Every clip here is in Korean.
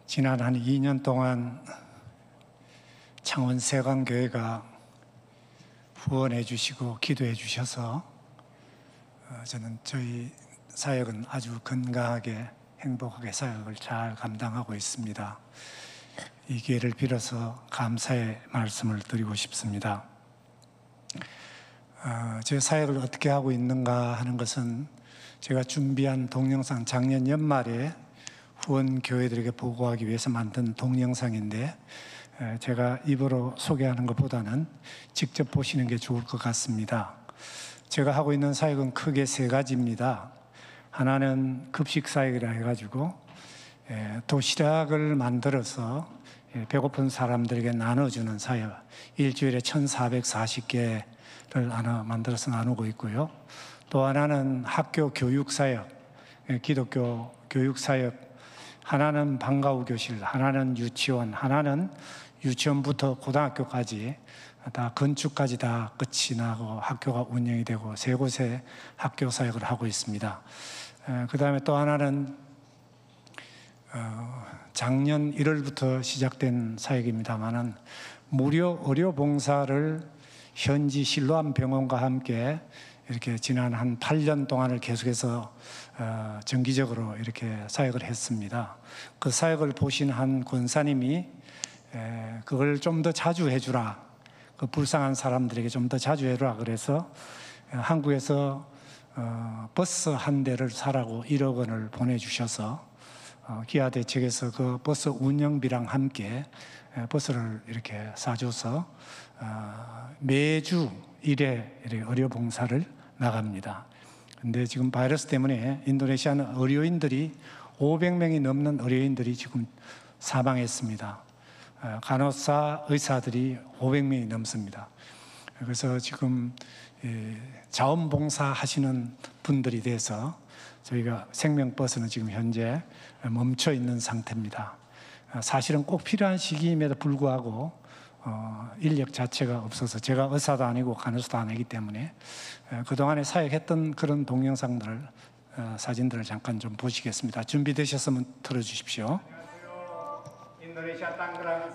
지난 한 2년 동안 창원 세강교회가 후원해 주시고 기도해 주셔서 저는 저희 사역은 아주 건강하게 행복하게 사역을 잘 감당하고 있습니다. 이 기회를 빌어서 감사의 말씀을 드리고 싶습니다. 제 사역을 어떻게 하고 있는가 하는 것은 제가 준비한 동영상 작년 연말에 후원 교회들에게 보고하기 위해서 만든 동영상인데 제가 입으로 소개하는 것보다는 직접 보시는 게 좋을 것 같습니다. 제가 하고 있는 사역은 크게 세 가지입니다. 하나는 급식 사역이라 해가지고 도시락을 만들어서 배고픈 사람들에게 나눠주는 사역, 일주일에 1440개를 만들어서 나누고 있고요. 또 하나는 학교 교육 사역, 기독교 교육 사역, 하나는 방과후 교실, 하나는 유치원, 하나는 유치원부터 고등학교까지 다 건축까지 다 끝이 나고 학교가 운영이 되고 세 곳에 학교 사역을 하고 있습니다. 그 다음에 또 하나는 작년 1월부터 시작된 사역입니다만은 무료 의료 봉사를 현지 실로암 병원과 함께 이렇게 지난 한 8년 동안을 계속해서 정기적으로 이렇게 사역을 했습니다. 그 사역을 보신 한 권사님이 그걸 좀 더 자주 해주라, 그 불쌍한 사람들에게 좀 더 자주 해주라 그래서 한국에서 버스 한 대를 사라고 1억 원을 보내주셔서 기아대책에서 그 버스 운영비랑 함께 버스를 이렇게 사줘서 매주 1회 의료 봉사를 나갑니다. 근데 지금 바이러스 때문에 인도네시아는 의료인들이 500명이 넘는 의료인들이 지금 사망했습니다. 간호사, 의사들이 500명이 넘습니다. 그래서 지금 자원봉사 하시는 분들이 돼서 저희가 생명버스는 지금 현재 멈춰 있는 상태입니다. 사실은 꼭 필요한 시기임에도 불구하고 인력 자체가 없어서, 제가 의사도 아니고 간호사도 아니기 때문에 그동안에 사역했던 그런 동영상들을, 사진들을 잠깐 좀 보시겠습니다. 준비되셨으면 들어주십시오.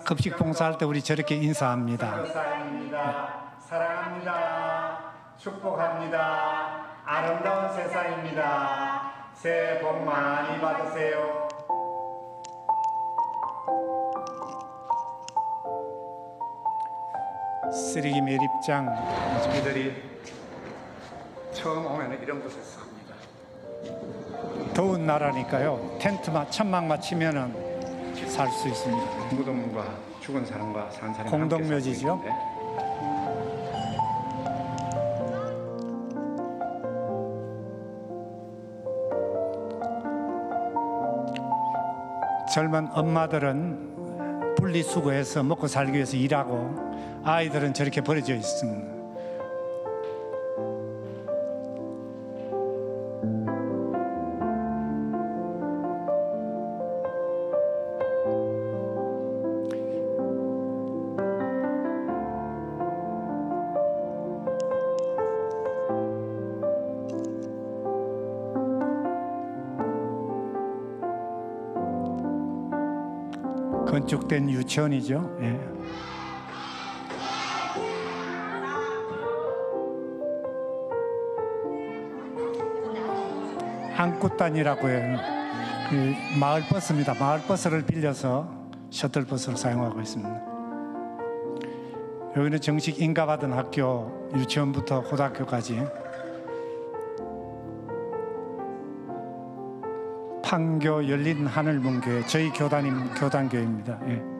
급식 봉사할 때 우리 저렇게 인사합니다. 사랑합니다. 축복합니다. 아름다운 세상입니다. 새해 복 많이 받으세요. 쓰레기 매립장, 저희들이 처음 오면 이런 곳에서 합니다. 더운 나라니까요. 텐트만 천막만 치면은 살 수 있습니다. 무덤과 죽은 사람과 산 사람이 공동묘지죠. 젊은 엄마들은 분리수거해서 먹고 살기 위해서 일하고 아이들은 저렇게 버려져 있습니다. 건축된 유치원이죠. 예. 안굿단이라고 해요. 마을 버스입니다. 마을 버스를 빌려서 셔틀 버스를 사용하고 있습니다. 여기는 정식 인가받은 학교, 유치원부터 고등학교까지. 판교 열린 하늘문교회, 저희 교단교회입니다. 예.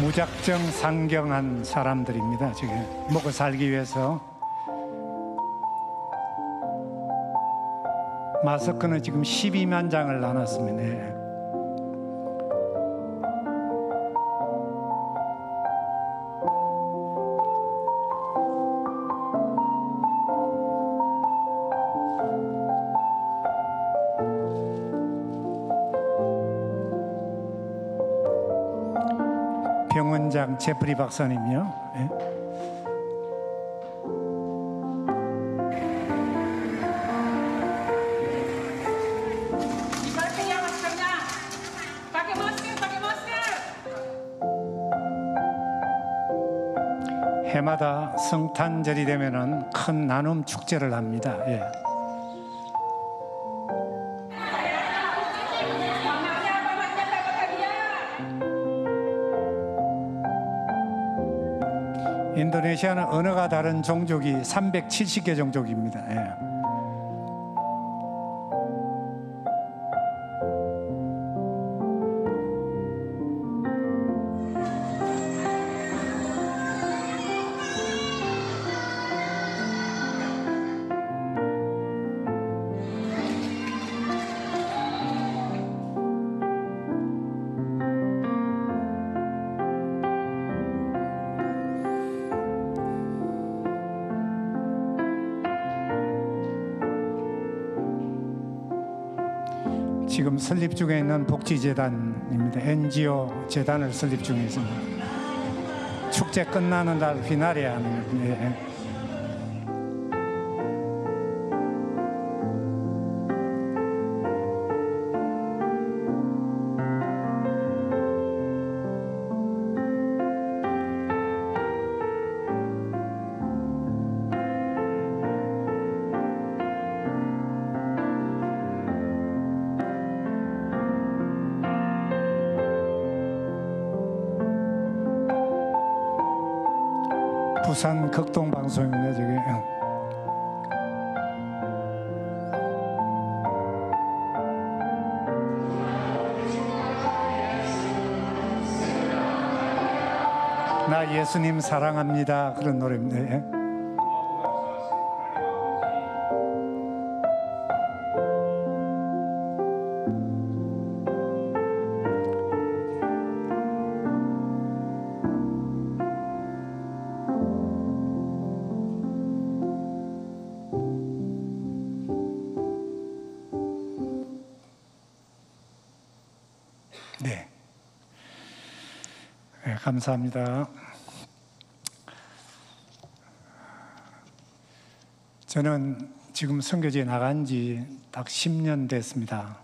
무작정 상경한 사람들입니다. 지금 먹고 살기 위해서 마스크는 지금 12만 장을 나눴습니다. 예. 병원장 제프리 박사님요. 예. Dipakai ya maskernya. Pakai masker, pakai masker. 해마다 성탄절이 되면은 큰 나눔 축제를 합니다. 예. Mamanya dapat hadiah. 인도네시아는 언어가 다른 종족이 370개 종족입니다. 예. 지금 설립 중에 있는 복지재단입니다. NGO 재단을 설립 중에 있습니다. 축제 끝나는 날 휘나레 하는. 예. 부산 극동방송입니다. 저기. 나 예수님 사랑합니다. 그런 노래입니다. 예. 네. 네, 감사합니다. 저는 지금 선교지에 나간 지 딱 10년 됐습니다.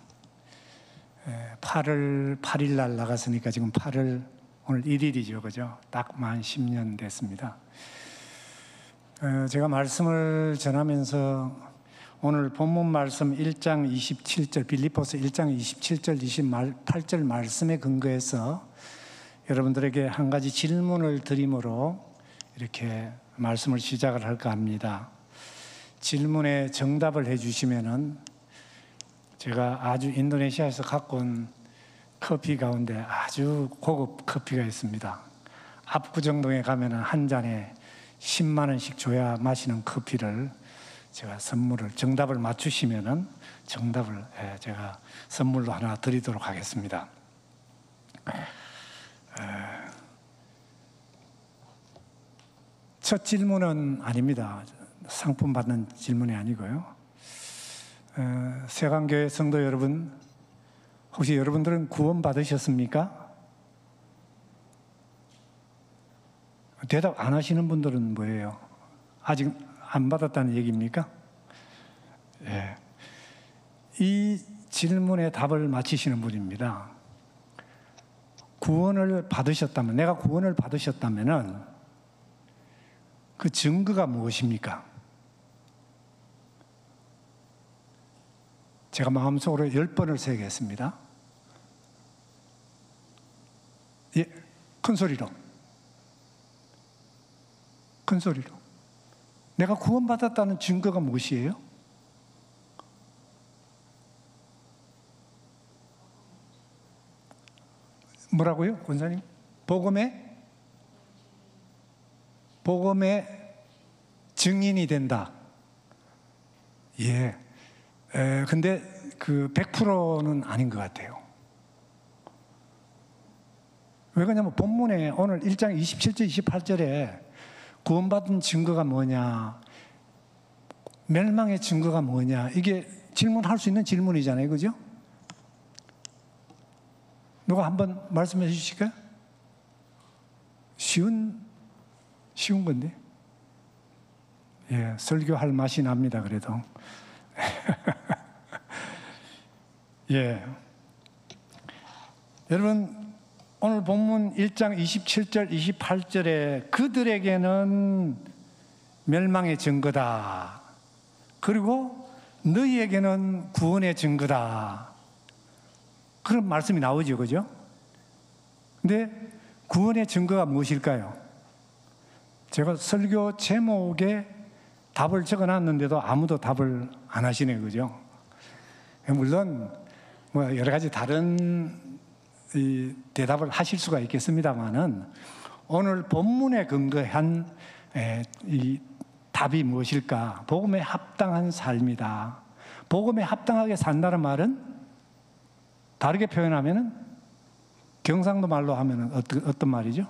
8월 8일 날 나갔으니까 지금 8월 오늘 1일이죠. 그죠? 딱 만 10년 됐습니다. 제가 말씀을 전하면서 오늘 본문 말씀 1장 27절 빌립보서 1장 27절 28절 말씀에 근거해서 여러분들에게 한 가지 질문을 드림으로 이렇게 말씀을 시작을 할까 합니다. 질문에 정답을 해주시면은 제가 아주 인도네시아에서 갖고 온 커피 가운데 아주 고급 커피가 있습니다. 압구정동에 가면은 한 잔에 10만 원씩 줘야 마시는 커피를 제가 정답을 맞추시면은 정답을 제가 선물로 하나 드리도록 하겠습니다. 첫 질문은 아닙니다. 상품 받는 질문이 아니고요. 세강교회 성도 여러분, 혹시 여러분들은 구원 받으셨습니까? 대답 안 하시는 분들은 뭐예요? 아직 안 받았다는 얘기입니까? 예. 이 질문에 답을 맞히시는 분입니다. 구원을 받으셨다면, 내가 구원을 받으셨다면은 그 증거가 무엇입니까? 제가 마음속으로 10번을 새기겠습니다. 예, 큰 소리로. 큰 소리로. 내가 구원받았다는 증거가 무엇이에요? 뭐라고요, 권사님? 복음의 증인이 된다. 예, 근데 그 100%는 아닌 것 같아요. 왜 그러냐면 본문에 오늘 1장 27절 28절에 구원받은 증거가 뭐냐, 멸망의 증거가 뭐냐, 이게 질문할 수 있는 질문이잖아요. 그죠? 누가 한번 말씀해 주실까요? 쉬운 건데. 예, 설교할 맛이 납니다. 그래도. 예. 여러분, 오늘 본문 1장 27절, 28절에 그들에게는 멸망의 증거다. 그리고 너희에게는 구원의 증거다. 그런 말씀이 나오죠. 그죠? 근데 구원의 증거가 무엇일까요? 제가 설교 제목에 답을 적어 놨는데도 아무도 답을 안 하시네요. 그죠? 물론 뭐 여러 가지 다른 이 대답을 하실 수가 있겠습니다만은 오늘 본문에 근거한 이 답이 무엇일까? 복음에 합당한 삶이다. 복음에 합당하게 산다는 말은 다르게 표현하면은 경상도 말로 하면은 어떤 말이죠?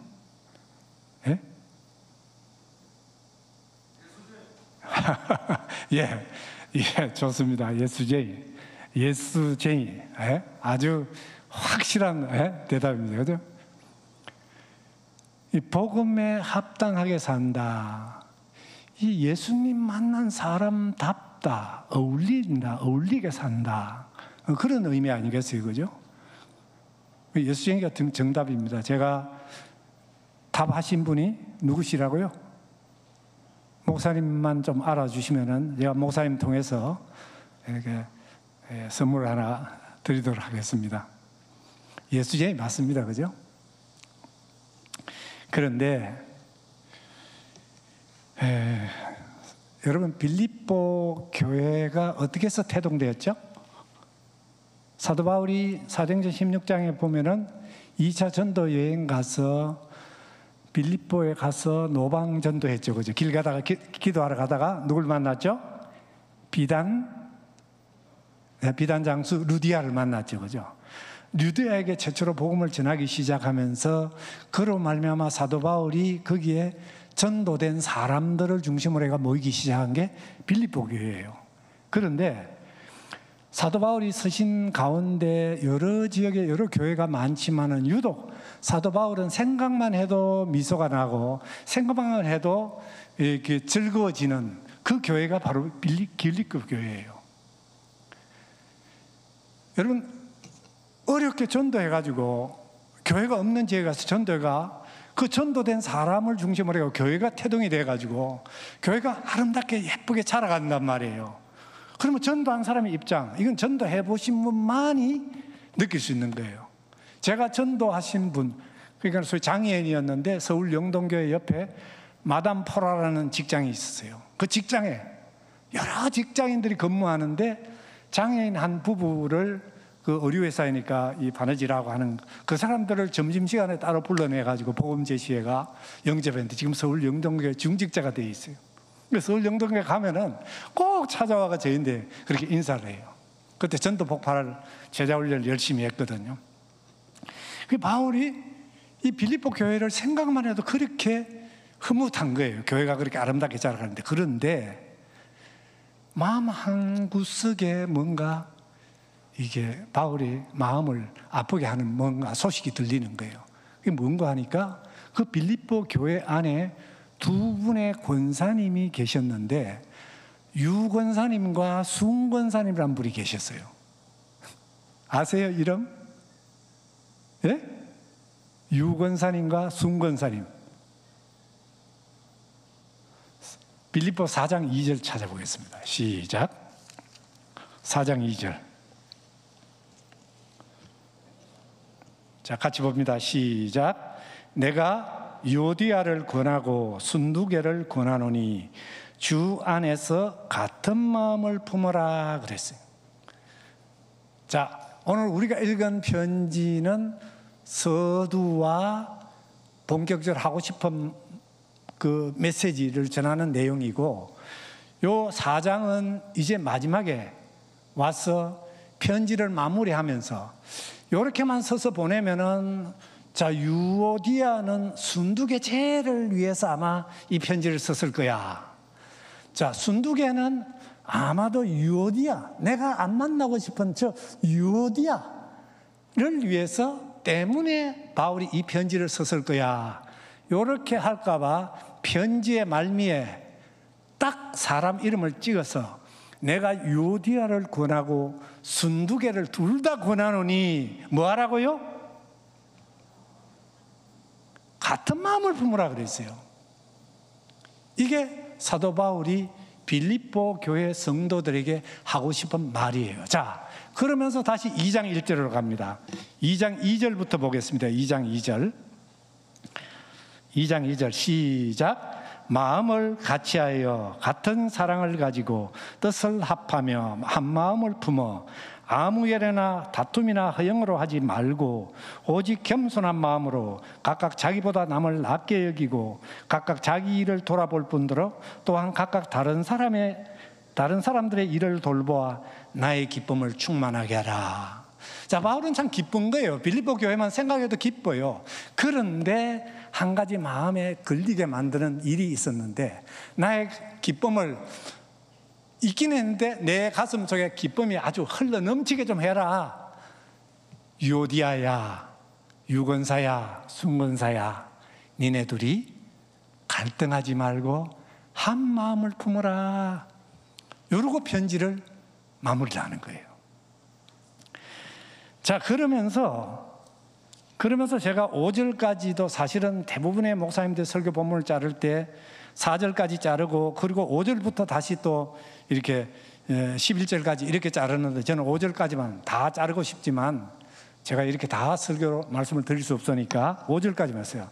예? 예, 예, 좋습니다. 예수쟁이. 예? 아주 확실한 대답입니다. 그죠? 이 복음에 합당하게 산다. 이 예수님 만난 사람답다. 어울리게 산다. 그런 의미 아니겠어요? 그죠? 예수쟁이 같은 정답입니다. 제가 답하신 분이 누구시라고요? 목사님만 좀 알아주시면은 제가 목사님 통해서 이렇게 선물 하나 드리도록 하겠습니다. 예수쟁이 맞습니다. 그죠? 그런데 여러분, 빌립보 교회가 어떻게 해서 태동되었죠? 사도 바울이 사도행전 16장에 보면은 2차 전도 여행 가서 빌립보에 가서 노방 전도했죠. 그죠? 길 가다가 기도하러 가다가 누굴 만났죠? 비단 장수 루디아를 만났죠. 그죠? 루디아에게 최초로 복음을 전하기 시작하면서 그로 말미암아 사도 바울이 거기에 전도된 사람들을 중심으로 해가 모이기 시작한 게 빌립보 교회예요. 그런데 사도 바울이 서신 가운데 여러 지역에 여러 교회가 많지만은 유독 사도 바울은 생각만 해도 미소가 나고 생각만 해도 이렇게 즐거워지는 그 교회가 바로 빌립보 교회예요. 여러분, 어렵게 전도해가지고 교회가 없는 지역에 가서 전도가 그 전도된 사람을 중심으로 해서 교회가 태동이 돼가지고 교회가 아름답게 예쁘게 자라간단 말이에요. 그러면 전도한 사람의 입장, 이건 전도해 보신 분만이 느낄 수 있는 거예요. 제가 전도하신 분, 그러니까 소위 장애인이었는데 서울 영동교회 옆에 마담 포라라는 직장이 있었어요. 그 직장에 여러 직장인들이 근무하는데 장애인 한 부부를 그 의류회사이니까 이 바느질하고 하는 그 사람들을 점심시간에 따로 불러내가지고 복음 제시회가 영접했는데 지금 서울 영동교회 중직자가 되어 있어요. 서울 영동교회 가면은 꼭 찾아와가 저희인데 그렇게 인사를 해요. 그때 전도 폭발을 제자 훈련을 열심히 했거든요. 그 바울이 이 빌립보 교회를 생각만 해도 그렇게 흐뭇한 거예요. 교회가 그렇게 아름답게 자라가는데. 그런데 마음 한 구석에 뭔가 이게 바울이 마음을 아프게 하는 뭔가 소식이 들리는 거예요. 그게 뭔가 하니까 그 빌립보 교회 안에 두 분의 권사님이 계셨는데 유권사님과 순권사님이라는 분이 계셨어요. 아세요, 이름? 예? 유권사님과 순권사님. 빌립보 4장 2절 찾아보겠습니다. 시작. 4장 2절. 자, 같이 봅니다. 시작. 내가 요디아를 권하고 순두개를 권하노니 주 안에서 같은 마음을 품어라 그랬어요. 자, 오늘 우리가 읽은 편지는 서두와 본격적으로 하고 싶은 그 메시지를 전하는 내용이고 요 4장은 이제 마지막에 와서 편지를 마무리하면서 이렇게만 써서 보내면은, 자, 유오디아는 순두계 제를 위해서 아마 이 편지를 썼을 거야. 자, 순두계는 아마도 유오디아, 내가 안 만나고 싶은 저 유오디아를 위해서 때문에 바울이 이 편지를 썼을 거야. 이렇게 할까봐 편지의 말미에 딱 사람 이름을 찍어서 내가 유오디아를 권하고 순두계를 둘 다 권하노니 뭐 하라고요? 같은 마음을 품으라 그랬어요. 이게 사도 바울이 빌립보 교회 성도들에게 하고 싶은 말이에요. 자, 그러면서 다시 2장 1절로 갑니다. 2장 2절부터 보겠습니다. 2장 2절. 2장 2절 시작. 마음을 같이하여 같은 사랑을 가지고 뜻을 합하며 한 마음을 품어 아무 열애나 다툼이나 허영으로 하지 말고 오직 겸손한 마음으로 각각 자기보다 남을 낫게 여기고 각각 자기 일을 돌아볼 뿐더러 또한 각각 다른 사람들의 일을 돌보아 나의 기쁨을 충만하게 하라. 자, 바울은 참 기쁜 거예요. 빌립보 교회만 생각해도 기뻐요. 그런데 한 가지 마음에 걸리게 만드는 일이 있었는데, 나의 기쁨을 있긴 했는데 내 가슴 속에 기쁨이 아주 흘러넘치게 좀 해라. 유오디아야, 유건사야, 순건사야, 니네 둘이 갈등하지 말고 한 마음을 품어라. 이러고 편지를 마무리를 하는 거예요. 자, 그러면서 제가 5절까지도 사실은 대부분의 목사님들 설교 본문을 자를 때 4절까지 자르고, 그리고 5절부터 다시 또 이렇게 11절까지 이렇게 자르는데, 저는 5절까지만 다 자르고 싶지만 제가 이렇게 다 설교로 말씀을 드릴 수 없으니까 5절까지만 했어요.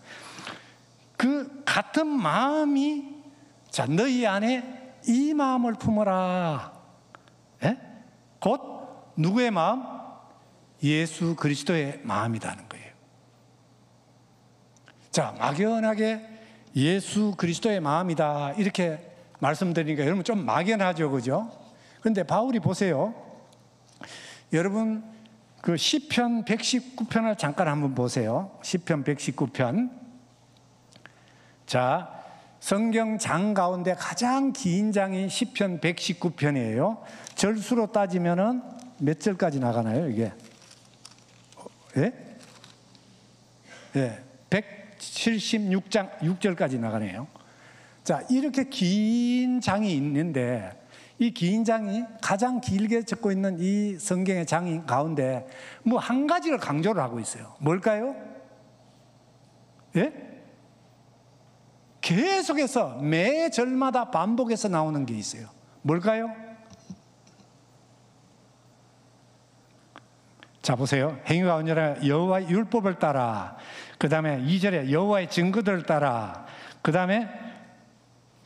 그 같은 마음이, 자, 너희 안에 이 마음을 품어라. 예? 곧 누구의 마음? 예수 그리스도의 마음이라는 거예요. 자, 막연하게 예수 그리스도의 마음이다 이렇게 말씀드리니까 여러분 좀 막연하죠, 그죠? 그런데 바울이 보세요. 여러분 그 시편 119편을 잠깐 한번 보세요. 시편 119편. 자, 성경 장 가운데 가장 긴 장이 시편 119편이에요. 절수로 따지면은 몇 절까지 나가나요, 이게? 예? 예. 176장 6절까지 나가네요. 자, 이렇게 긴 장이 있는데, 이 긴 장이 가장 길게 적고 있는 이 성경의 장 가운데 뭐 한 가지를 강조를 하고 있어요. 뭘까요? 예? 계속해서 매 절마다 반복해서 나오는 게 있어요. 뭘까요? 자, 보세요. 행위가 온전하여 여호와의 율법을 따라, 그 다음에 2절에 여호와의 증거들을 따라, 그 다음에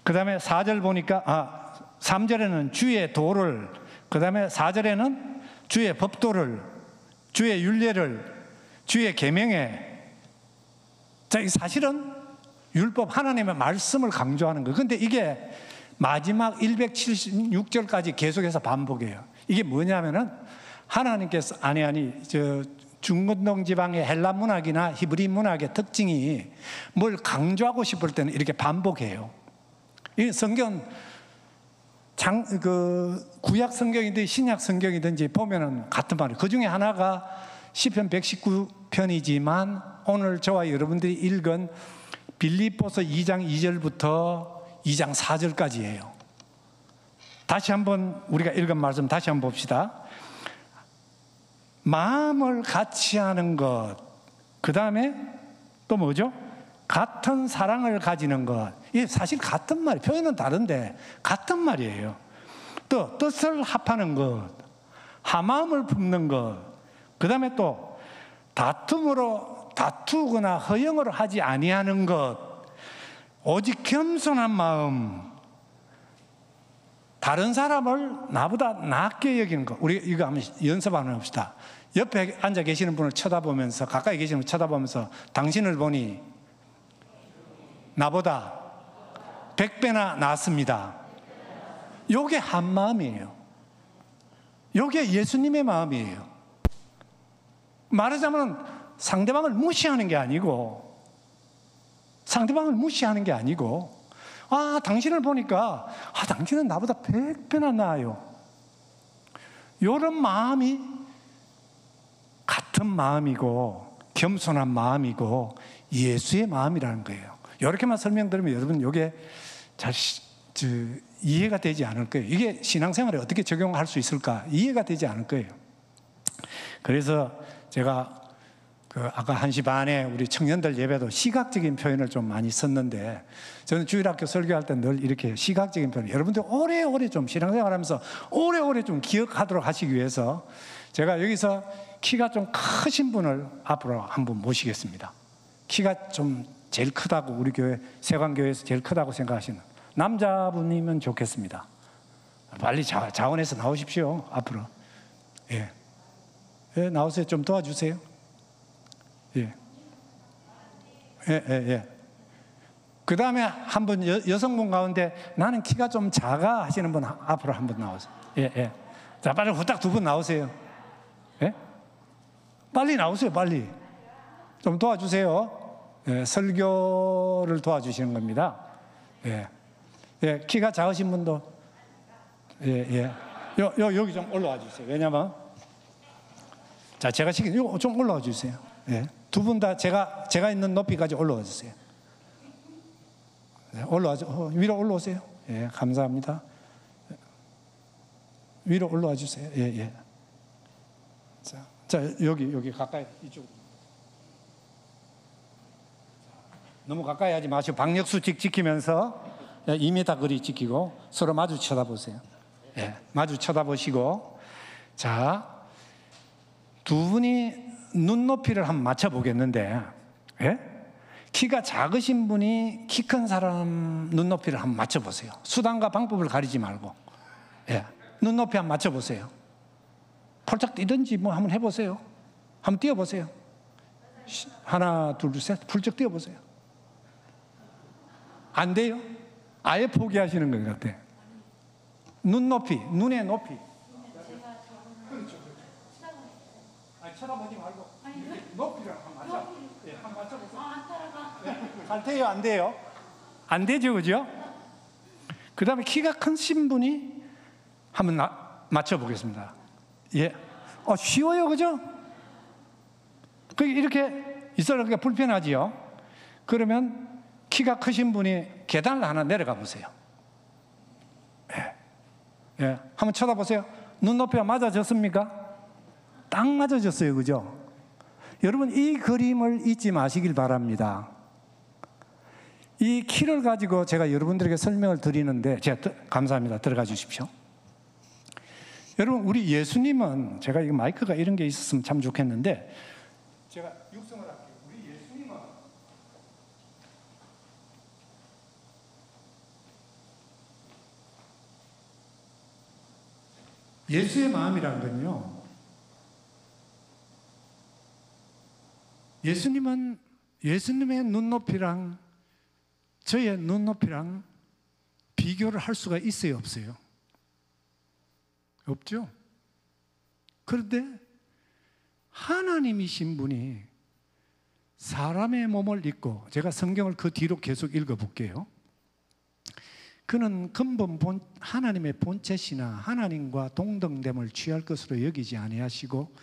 4절 보니까 3절에는 주의 도를, 그 다음에 4절에는 주의 법도를, 주의 율례를, 주의 계명에. 자, 사실은 율법 하나님의 말씀을 강조하는 거예요. 그런데 이게 마지막 176절까지 계속해서 반복해요. 이게 뭐냐면은 하나님께서 저 중건동 지방의 헬라 문학이나 히브리 문학의 특징이 뭘 강조하고 싶을 때는 이렇게 반복해요. 이 성경 구약 성경이든지 신약 성경이든지 보면은 같은 말이에요. 그 중에 하나가 시편 119편이지만 오늘 저와 여러분들이 읽은 빌립보서 2장 2절부터 2장 4절까지예요. 다시 한번 우리가 읽은 말씀 다시 한번 봅시다. 마음을 같이 하는 것, 그 다음에 또 뭐죠? 같은 사랑을 가지는 것. 이게 사실 같은 말이에요. 표현은 다른데 같은 말이에요. 또 뜻을 합하는 것, 한마음을 품는 것, 그 다음에 또 다투거나 허영으로 하지 아니하는 것, 오직 겸손한 마음, 다른 사람을 나보다 낫게 여기는 것. 우리 이거 한번 연습 한번 합시다. 옆에 앉아 계시는 분을 쳐다보면서, 가까이 계시는 분을 쳐다보면서, 당신을 보니 나보다 100배나 낫습니다. 요게 한 마음이에요. 이게 예수님의 마음이에요. 말하자면 상대방을 무시하는 게 아니고, 당신을 보니까 당신은 나보다 100배나 나아요. 이런 마음이 같은 마음이고 겸손한 마음이고 예수의 마음이라는 거예요. 이렇게만 설명드리면 여러분 이게 잘 이해가 되지 않을 거예요. 이게 신앙생활에 어떻게 적용할 수 있을까 이해가 되지 않을 거예요. 그래서 제가 아까 1시 반에 우리 청년들 예배도 시각적인 표현을 좀 많이 썼는데, 저는 주일학교 설교할 때 늘 이렇게 시각적인 표현, 여러분들 오래오래 좀 신앙생활 하면서 오래오래 좀 기억하도록 하시기 위해서 제가 여기서 키가 좀 크신 분을 앞으로 한분 모시겠습니다. 키가 좀 제일 크다고, 우리 교회 세관교회에서 제일 크다고 생각하시는 남자분이면 좋겠습니다. 빨리 자원해서 나오십시오. 앞으로. 예, 나오세요. 좀 도와주세요. 예. 그 다음에 한 분, 여성분 가운데 나는 키가 좀 작아 하시는 분 앞으로 한 분 나오세요. 예. 자, 빨리 후딱 두 분 나오세요. 예? 빨리 나오세요, 빨리. 좀 도와주세요. 예, 설교를 도와주시는 겁니다. 예. 키가 작으신 분도. 예. 여기 좀 올라와 주세요. 왜냐면, 자, 제가 이거 좀 올라와 주세요. 예. 두 분 다 제가 있는 높이까지 올라와 주세요. 네, 위로 올라오세요. 예, 감사합니다. 위로 올라와 주세요. 예. 자, 여기 가까이 이쪽. 너무 가까이 하지 마시고 방역수칙 지키면서 2m 거리 지키고 서로 마주 쳐다보세요. 예, 마주 쳐다보시고, 자, 두 분이 눈높이를 한번 맞춰보겠는데, 예? 키가 작으신 분이 키 큰 사람 눈높이를 한번 맞춰보세요. 수단과 방법을 가리지 말고, 예, 눈높이 한번 맞춰보세요. 펄쩍 뛰든지 뭐 한번 해보세요. 한번 뛰어보세요. 하나, 둘, 셋, 펄쩍 뛰어보세요. 안 돼요? 아예 포기하시는 것 같아. 눈높이, 눈의 높이. 쳐다보지 말고 높이를 한번 맞춰. 예, 한번 맞춰보세요. 잘 돼요, 안 돼요? 안 되죠, 그죠? 그 다음에 키가 크신 분이 한번 맞춰보겠습니다. 예, 쉬워요, 그죠? 이렇게 있으니까 불편하지요? 그러면 키가 크신 분이 계단을 하나 내려가 보세요. 예, 한번 쳐다보세요. 눈높이가 맞아졌습니까? 딱 맞아졌어요, 그죠? 여러분, 이 그림을 잊지 마시길 바랍니다. 이 키를 가지고 제가 여러분들에게 설명을 드리는데, 감사합니다. 들어가 주십시오. 여러분, 우리 예수님은, 제가 이 마이크가 이런 게 있었으면 참 좋겠는데, 제가 육성을 할게요. 우리 예수님은 예수의 마음이라는 건요, 예수님은 예수님의 눈높이랑 저의 눈높이랑 비교를 할 수가 있어요, 없어요? 없죠? 그런데 하나님이신 분이 사람의 몸을 입고, 제가 성경을 그 뒤로 계속 읽어볼게요. 그는 근본 하나님의 본체시나 하나님과 동등됨을 취할 것으로 여기지 아니하시고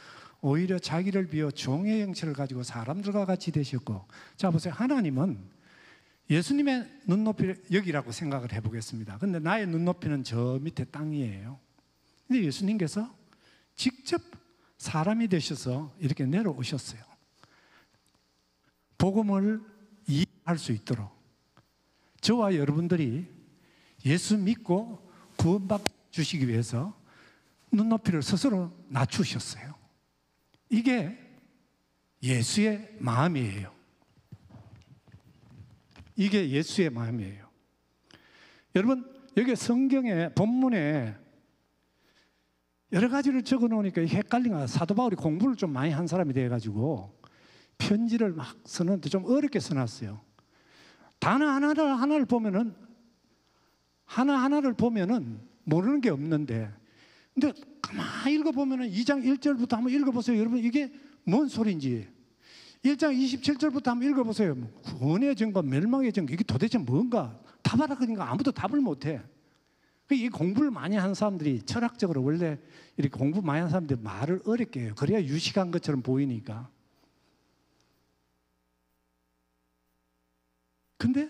오히려 자기를 비워 종의 형체를 가지고 사람들과 같이 되셨고, 자 보세요. 하나님은 예수님의 눈높이를 여기라고 생각을 해보겠습니다. 근데 나의 눈높이는 저 밑에 땅이에요. 근데 예수님께서 직접 사람이 되셔서 이렇게 내려오셨어요. 복음을 이해할 수 있도록 저와 여러분들이 예수 믿고 구원받 주시기 위해서 눈높이를 스스로 낮추셨어요. 이게 예수의 마음이에요. 이게 예수의 마음이에요. 여러분, 여기 성경의 본문에 여러 가지를 적어 놓으니까 헷갈리나, 사도 바울이 공부를 좀 많이 한 사람이 돼가지고 편지를 막 쓰는데 좀 어렵게 써놨어요. 단어 하나를 보면은 하나하나를 보면은 모르는 게 없는데, 근데 가만히 읽어보면 2장 1절부터 한번 읽어보세요. 여러분 이게 뭔 소리인지. 1장 27절부터 한번 읽어보세요. 구원의 증거, 멸망의 증거, 이게 도대체 뭔가? 답하라 그러니까 아무도 답을 못해. 이 공부를 많이 하는 사람들이 철학적으로 원래 이렇게 공부 많이 하는 사람들이 말을 어렵게 해요. 그래야 유식한 것처럼 보이니까. 근데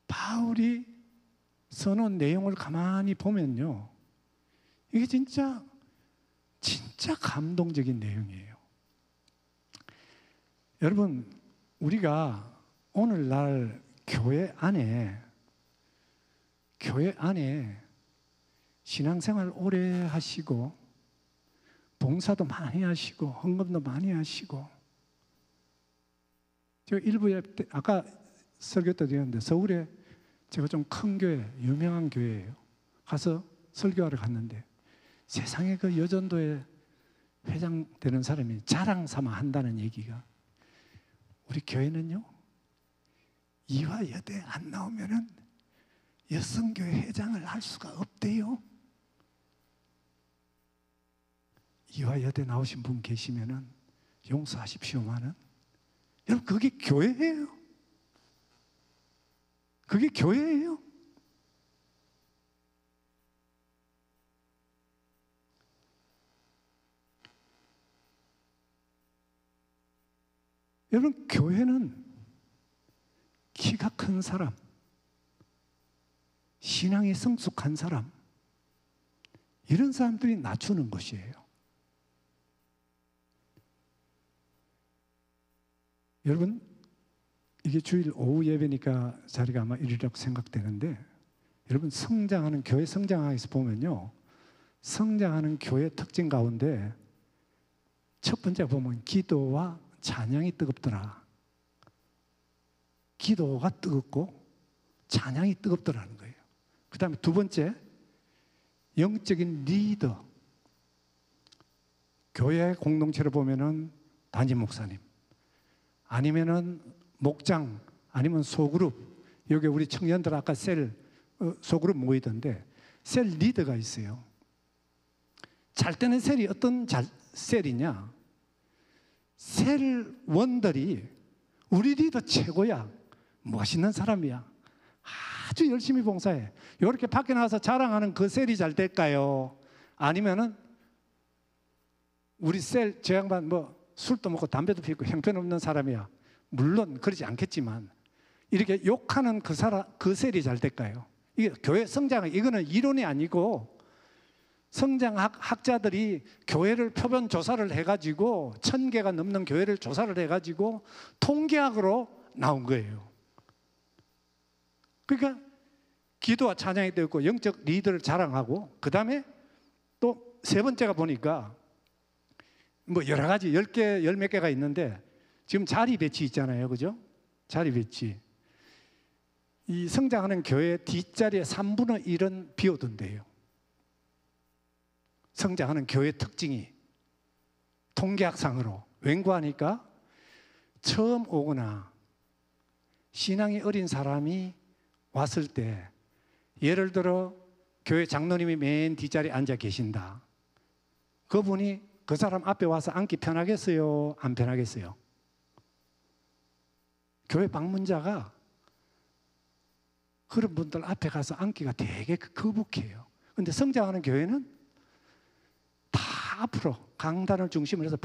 바울이 써놓은 내용을 가만히 보면요, 이게 진짜 감동적인 내용이에요. 여러분, 우리가 오늘날 교회 안에 신앙생활 오래 하시고 봉사도 많이 하시고 헌금도 많이 하시고, 제가 일부에 아까 설교 때 드렸는데 서울에 제가 좀 큰 교회, 유명한 교회예요. 가서 설교하러 갔는데 세상에 그 여전도에 회장 되는 사람이 자랑 삼아 한다는 얘기가, 우리 교회는요, 이화 여대 안 나오면은 여성교회 회장을 할 수가 없대요. 이화 여대 나오신 분 계시면은 용서하십시오만은, 여러분 그게 교회예요. 그게 교회예요. 여러분, 교회는 키가 큰 사람, 신앙이 성숙한 사람, 이런 사람들이 낮추는 것이에요. 여러분, 이게 주일 오후 예배니까 자리가 아마 이리라고 생각되는데, 여러분 성장하는 교회 성장하기에서 보면요, 성장하는 교회 특징 가운데 첫 번째 보면 기도와 찬양이 뜨겁더라. 기도가 뜨겁고 찬양이 뜨겁더라는 거예요. 그 다음에 두 번째, 영적인 리더. 교회 공동체를 보면은 담임 목사님, 아니면은 목장, 아니면 소그룹. 여기 우리 청년들 아까 셀 소그룹 모이던데 셀 리더가 있어요. 잘 때는 셀이 어떤 셀이냐? 셀원들이 우리 리더 최고야, 멋있는 사람이야, 아주 열심히 봉사해. 이렇게 밖에 나와서 자랑하는 그 셀이 잘 될까요? 아니면은 우리 셀 저 양반 뭐 술도 먹고 담배도 피우고 형편없는 사람이야, 물론 그러지 않겠지만 이렇게 욕하는 그 사람, 그 셀이 잘 될까요? 이게 교회 성장, 이거는 이론이 아니고 성장학자들이 교회를 표본 조사를 해가지고 1000개가 넘는 교회를 조사를 해가지고 통계학으로 나온 거예요. 그러니까 기도와 찬양이 되어 있고 영적 리더를 자랑하고, 그 다음에 또 세 번째가 보니까 뭐 여러 가지 10개, 10몇 개가 있는데 지금 자리 배치 있잖아요. 그죠? 자리 배치. 이 성장하는 교회 뒷자리에 3분의 1은 비워둔대요. 성장하는 교회 특징이 통계학상으로. 왠고하니까 처음 오거나 신앙이 어린 사람이 왔을 때, 예를 들어 교회 장로님이 맨 뒷자리에 앉아 계신다. 그분이 그 사람 앞에 와서 앉기 편하겠어요? 안 편하겠어요? 교회 방문자가 그런 분들 앞에 가서 앉기가 되게 거북해요. 근데 성장하는 교회는 다 앞으로 강단을 중심으로 해서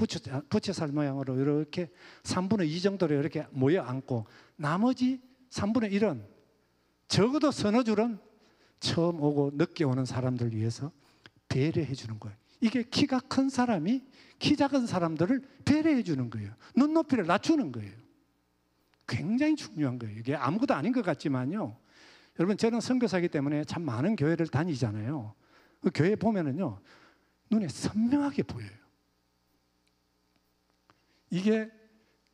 부채살 모양으로 이렇게 3분의 2 정도로 이렇게 모여 앉고, 나머지 3분의 1은 적어도 서너 줄은 처음 오고 늦게 오는 사람들 위해서 배려해 주는 거예요. 이게 키가 큰 사람이 키 작은 사람들을 배려해 주는 거예요. 눈높이를 낮추는 거예요. 굉장히 중요한 거예요. 이게 아무것도 아닌 것 같지만요, 여러분 저는 선교사이기 때문에 참 많은 교회를 다니잖아요. 그 교회 보면은요, 눈에 선명하게 보여요. 이게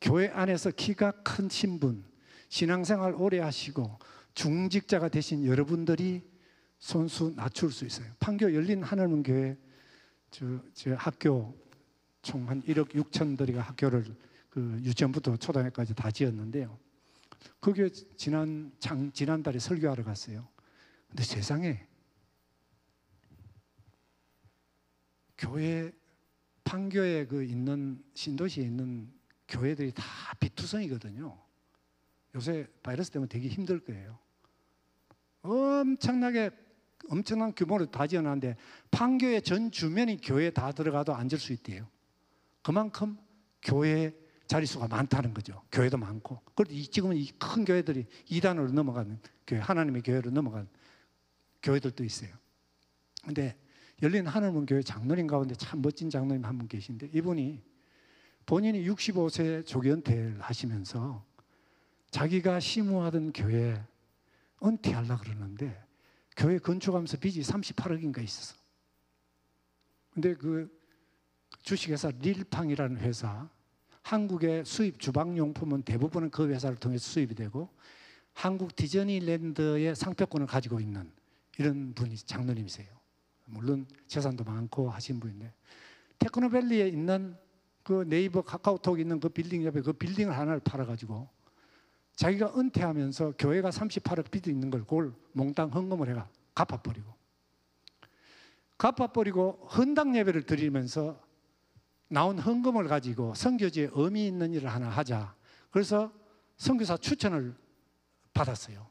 교회 안에서 키가 큰 신분, 신앙생활 오래 하시고 중직자가 되신 여러분들이 손수 낮출 수 있어요. 판교 열린 하늘문 교회 저 학교 총 한 1억 6천들이가 학교를 그 유치원부터 초등학교까지 다 지었는데요. 그 교회 지난달에 설교하러 갔어요. 근데 세상에 교회 판교에 있는 신도시에 있는 교회들이 다 비투성이거든요. 요새 바이러스 때문에 되게 힘들 거예요. 엄청난 규모로 다 지어놨는데 판교의 전 주변이 교회에 다 들어가도 앉을 수 있대요. 그만큼 교회 자릿수가 많다는 거죠. 교회도 많고. 그런데 지금은 이 큰 교회들이 이단으로 넘어가는 교회, 하나님의 교회로 넘어가는 교회들도 있어요. 근데 열린 하늘문 교회 장로님 가운데 참 멋진 장로님 한 분 계신데, 이분이 본인이 65세 조기 은퇴를 하시면서 자기가 심우하던 교회 은퇴하려고 그러는데 교회 건축하면서 빚이 38억인가 있었어. 근데 그 주식회사 릴팡이라는 회사, 한국의 수입 주방용품은 대부분은 그 회사를 통해서 수입이 되고 한국 디즈니랜드의 상표권을 가지고 있는 이런 분이 장로님이세요. 물론 재산도 많고 하신 분인데, 테크노밸리에 있는 그 네이버 카카오톡 있는 그 빌딩 옆에 그 빌딩을 하나를 팔아가지고 자기가 은퇴하면서 교회가 38억 빚이 있는 걸 그걸 몽땅 헌금을 해가 갚아버리고 헌당 예배를 드리면서 나온 헌금을 가지고 선교지에 의미 있는 일을 하나 하자. 그래서 선교사 추천을 받았어요.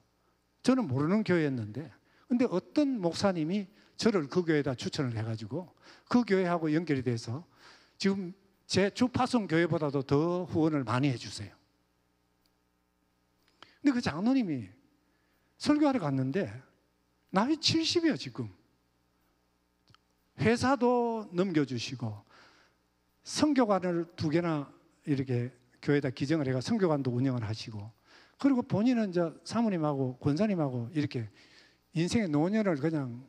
저는 모르는 교회였는데, 근데 어떤 목사님이 저를 그 교회에다 추천을 해가지고 그 교회하고 연결이 돼서 지금 제 주파송 교회보다도 더 후원을 많이 해주세요. 근데 그 장로님이 설교하러 갔는데 나이 70이에요 지금. 회사도 넘겨주시고 선교관을 2개나 이렇게 교회에다 기증을 해가 선교관도 운영을 하시고, 그리고 본인은 이제 사모님하고 권사님하고 이렇게 인생의 노년을 그냥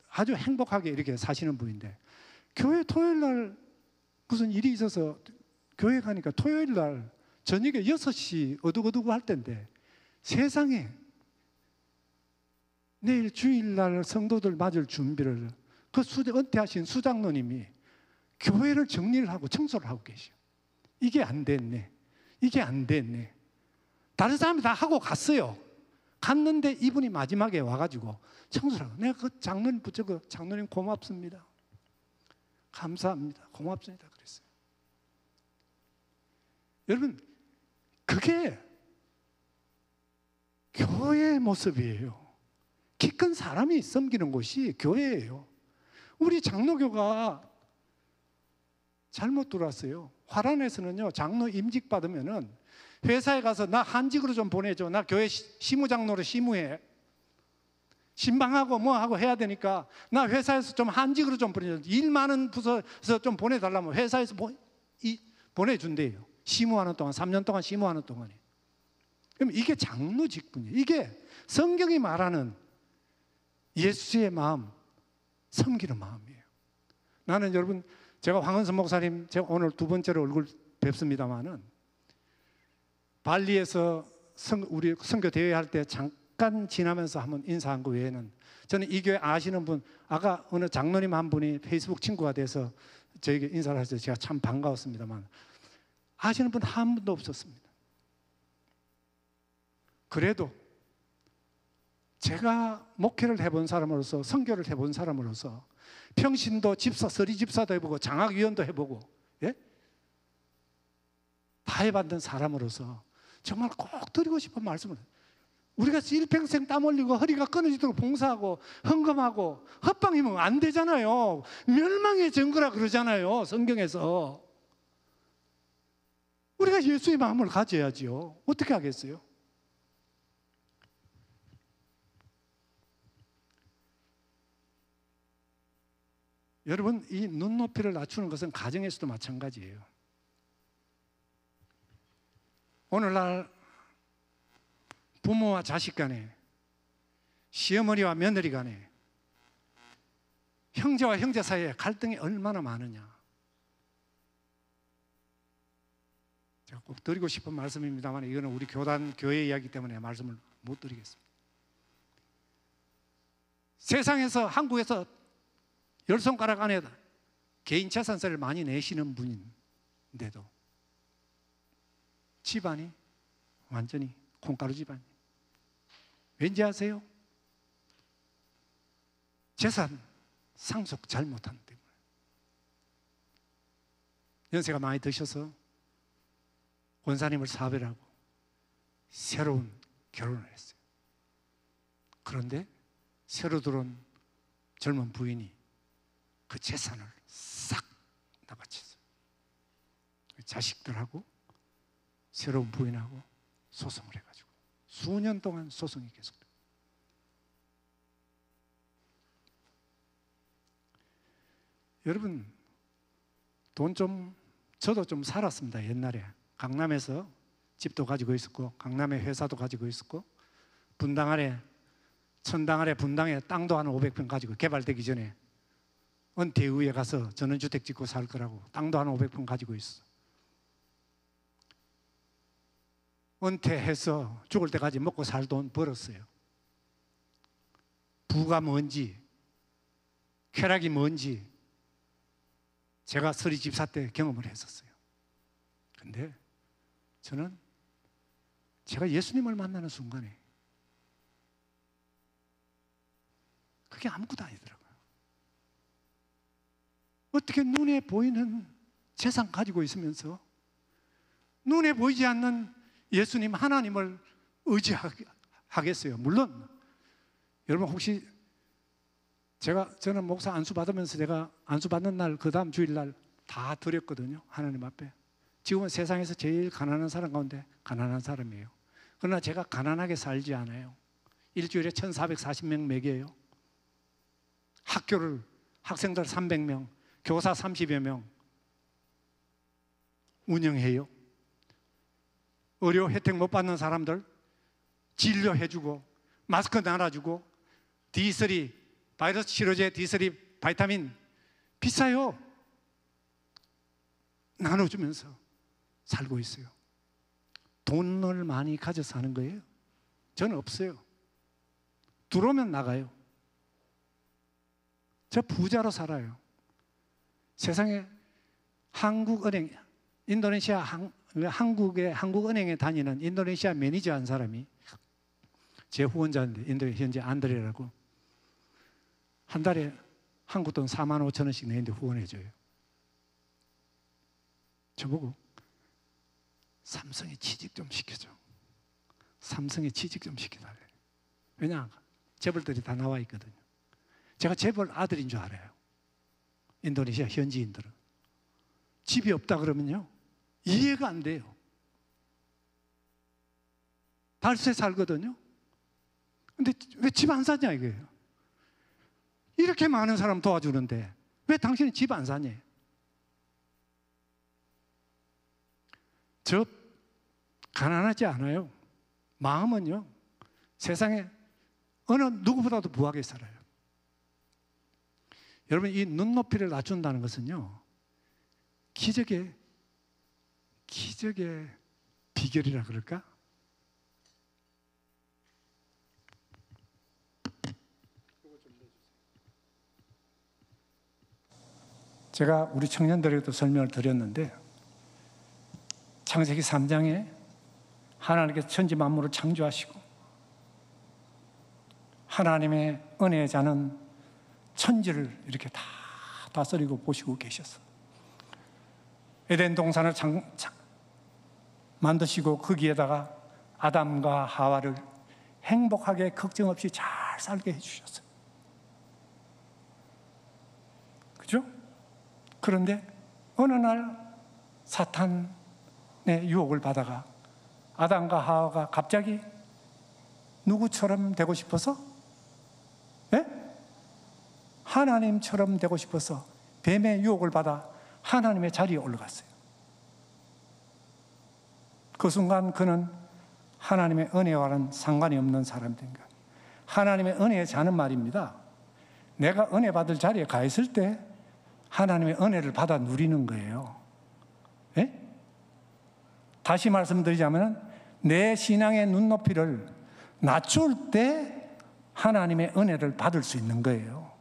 아주 행복하게 이렇게 사시는 분인데, 교회 토요일 날 무슨 일이 있어서 교회 가니까 토요일 날 저녁에 6시 어둑어둑 할 때인데 세상에 내일 주일날 성도들 맞을 준비를 그 은퇴하신 수장로님이 교회를 정리를 하고 청소를 하고 계셔. 이게 안 됐네. 이게 안 됐네. 다른 사람이 다 하고 갔어요. 갔는데 이분이 마지막에 와가지고 청소를 하고, 내가 그 장로님 붙잡고 장로님 고맙습니다. 감사합니다. 고맙습니다. 그랬어요. 여러분, 그게 교회의 모습이에요. 키 큰 사람이 섬기는 곳이 교회예요. 우리 장로교가 잘못 들어왔어요. 화란에서는요, 장로 임직 받으면은 회사에 가서 나 한직으로 좀 보내줘. 나 교회 시무장로로 시무해. 신방하고 뭐하고 해야 되니까 나 회사에서 좀 한직으로 좀 보내줘. 일 많은 부서에서 좀 보내달라면 회사에서 보내준대요. 시무하는 동안, 3년 동안 시무하는 동안에. 그럼 이게 장로 직분이에요. 이게 성경이 말하는 예수의 마음, 섬기는 마음이에요. 나는 여러분, 제가 황은선 목사님, 제가 오늘 2번째로 얼굴 뵙습니다만은 발리에서 우리 선교 대회 할 때 잠깐 지나면서 한번 인사한 거 외에는 저는 이 교회 아시는 분, 아까 어느 장로님 한 분이 페이스북 친구가 돼서 저에게 인사를 하셔서 제가 참 반가웠습니다만 아시는 분 한 분도 없었습니다. 그래도 제가 목회를 해본 사람으로서, 선교를 해본 사람으로서 평신도 집사, 서리 집사도 해보고 장학위원도 해보고, 예? 다 해봤던 사람으로서 정말 꼭 드리고 싶은 말씀을, 우리가 일평생 땀 흘리고 허리가 끊어지도록 봉사하고 헌금하고 헛방이면 안 되잖아요. 멸망의 증거라 그러잖아요, 성경에서. 우리가 예수의 마음을 가져야지요. 어떻게 하겠어요? 여러분, 이 눈높이를 낮추는 것은 가정에서도 마찬가지예요. 오늘날 부모와 자식 간에, 시어머니와 며느리 간에, 형제와 형제 사이에 갈등이 얼마나 많으냐. 제가 꼭 드리고 싶은 말씀입니다만 이거는 우리 교회 이야기 때문에 말씀을 못 드리겠습니다. 세상에서, 한국에서 10손가락 안에 개인 재산세를 많이 내시는 분인데도 집안이 완전히 콩가루 집안이에요. 왠지 아세요? 재산 상속 잘못한 때문에. 연세가 많이 드셔서 원사님을 사별하고 새로운 결혼을 했어요. 그런데 새로 들어온 젊은 부인이 그 재산을 싹 나바쳤어요. 자식들하고 새로운 부인하고 소송을 해가지고 수년 동안 소송이 계속돼요. 여러분, 저도 좀 살았습니다. 옛날에 강남에서 집도 가지고 있었고 강남에 회사도 가지고 있었고 분당 아래 천당 아래 분당에 땅도 한 500평 가지고 개발되기 전에 은퇴후에 가서 전원주택 짓고 살 거라고 땅도 한 500평 가지고 있어. 은퇴해서 죽을 때까지 먹고 살 돈 벌었어요. 부가 뭔지 쾌락이 뭔지 제가 서리 집사 때 경험을 했었어요. 근데 저는 제가 예수님을 만나는 순간에 그게 아무것도 아니더라고요. 어떻게 눈에 보이는 재산 가지고 있으면서 눈에 보이지 않는 예수님 하나님을 의지하겠어요? 물론 여러분 혹시 저는 목사 안수 받으면서 제가 안수 받는 날 그 다음 주일날 다 드렸거든요. 하나님 앞에. 지금은 세상에서 제일 가난한 사람 가운데 가난한 사람이에요. 그러나 제가 가난하게 살지 않아요. 일주일에 1,440명 먹여요. 학교를 학생들 300명, 교사 30여 명 운영해요. 의료 혜택 못 받는 사람들 진료해주고 마스크 나눠주고 D3 바이러스 치료제 D3 바이타민 비싸요. 나눠주면서 살고 있어요. 돈을 많이 가져서 하는 거예요? 저는 없어요. 들어오면 나가요. 저 부자로 살아요. 세상에 한국은행, 인도네시아 한국은행에 다니는 인도네시아 매니저 한 사람이 제 후원자인데 인도에 현재 안드레라고 한 달에 한국 돈 45,000원씩 내는데 후원해줘요. 저보고 삼성에 취직 좀 시켜줘. 삼성에 취직 좀 시켜달래. 왜냐? 재벌들이 다 나와 있거든요. 제가 재벌 아들인 줄 알아요. 인도네시아 현지인들은. 집이 없다 그러면요 이해가 안 돼요. 달세 살거든요. 근데 왜 집 안 사냐 이거예요. 이렇게 많은 사람 도와주는데 왜 당신은 집 안 사냐? 저 가난하지 않아요. 마음은요 세상에 어느 누구보다도 부하게 살아요. 여러분 이 눈높이를 낮춘다는 것은요 기적의 비결이라 그럴까? 제가 우리 청년들에게도 설명을 드렸는데 창세기 3장에 하나님께서 천지 만물을 창조하시고 하나님의 은혜의 자는 천지를 이렇게 다 다스리고 보시고 계셨어. 에덴 동산을 만드시고 거기에다가 아담과 하와를 행복하게 걱정 없이 잘 살게 해주셨어요. 그죠? 그런데 어느 날 사탄의 유혹을 받아가 아담과 하와가 갑자기 누구처럼 되고 싶어서? 예? 하나님처럼 되고 싶어서 뱀의 유혹을 받아 하나님의 자리에 올라갔어요. 그 순간 그는 하나님의 은혜와는 상관이 없는 사람이 된 거예요. 하나님의 은혜의 자는 말입니다. 내가 은혜 받을 자리에 가 있을 때 하나님의 은혜를 받아 누리는 거예요. 예? 다시 말씀드리자면 내 신앙의 눈높이를 낮출 때 하나님의 은혜를 받을 수 있는 거예요.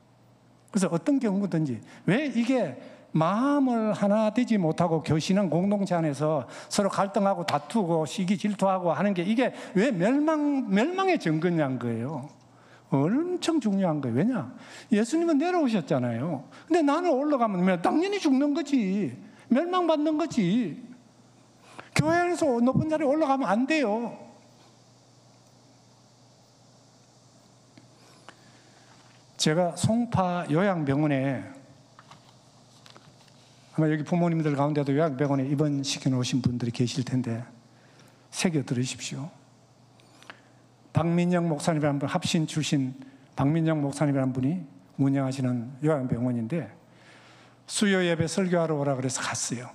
그래서 어떤 경우든지 왜 이게 마음을 하나 되지 못하고 교신한 공동체 안에서 서로 갈등하고 다투고 시기 질투하고 하는 게 이게 왜 멸망의 증거냐는 거예요. 엄청 중요한 거예요. 왜냐? 예수님은 내려오셨잖아요. 근데 나는 올라가면 당연히 죽는 거지. 멸망받는 거지. 교회 안에서 높은 자리에 올라가면 안 돼요. 제가 송파 요양병원에, 아마 여기 부모님들 가운데도 요양병원에 입원시켜 놓으신 분들이 계실 텐데 새겨 들으십시오. 박민영 목사님이라는 분, 합신 출신 박민영 목사님이라는 분이 운영하시는 요양병원인데 수요 예배 설교하러 오라 그래서 갔어요.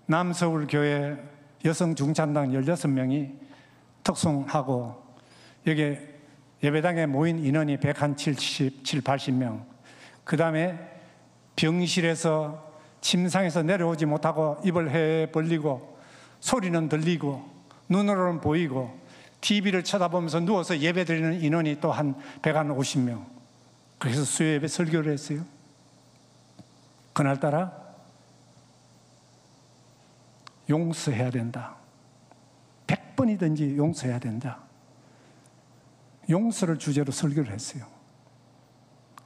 남서울교회 여성 중찬당 16명이 특송하고 여기 예배당에 모인 인원이 170, 80명. 그 다음에 병실에서 침상에서 내려오지 못하고 입을 해 벌리고 소리는 들리고 눈으로는 보이고 TV를 쳐다보면서 누워서 예배드리는 인원이 또 한 150명. 그래서 수요예배 설교를 했어요. 그날따라 용서해야 된다. 100번이든지 용서해야 된다. 용서를 주제로 설교를 했어요.